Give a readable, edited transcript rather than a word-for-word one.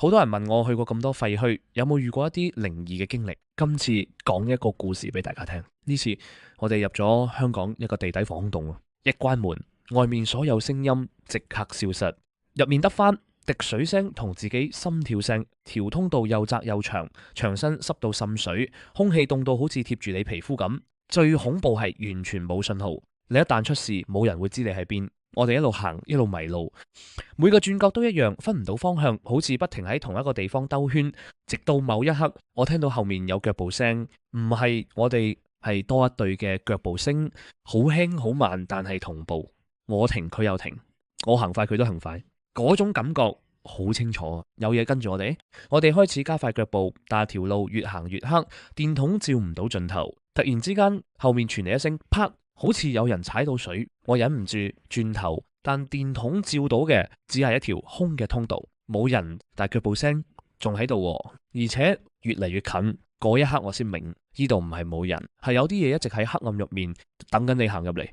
好多人問我去過咁多廢墟，有冇遇過一啲靈異嘅經歷？今次講一個故事俾大家聽。呢次我哋入咗香港一個地底防空洞，一關門，外面所有聲音即刻消失，入面得返滴水聲同自己心跳聲。條通道又窄又長，牆身濕到滲水，空氣凍到好似貼住你皮膚咁。最恐怖係完全冇信號，你一旦出事，冇人會知你喺邊。我哋一路行一路迷路，每個轉角都一樣，分唔到方向，好似不停喺同一個地方兜圈。直到某一刻，我聽到後面有腳步聲，唔係我哋，係多一對嘅腳步聲，好輕好慢，但係同步。我停佢又停，我行快佢都行快，嗰種感覺好清楚，有嘢跟住我哋。我哋開始加快腳步，但係條路越行越黑，電筒照唔到盡頭。突然之間，後面傳嚟一聲啪，好似有人踩到水，我忍唔住轉頭，但電筒照到嘅只係一條空嘅通道，冇人，但係腳步聲仲喺度，而且越嚟越近。嗰一刻我先明，呢度唔係冇人，係有啲嘢一直喺黑暗入面等緊你行入嚟。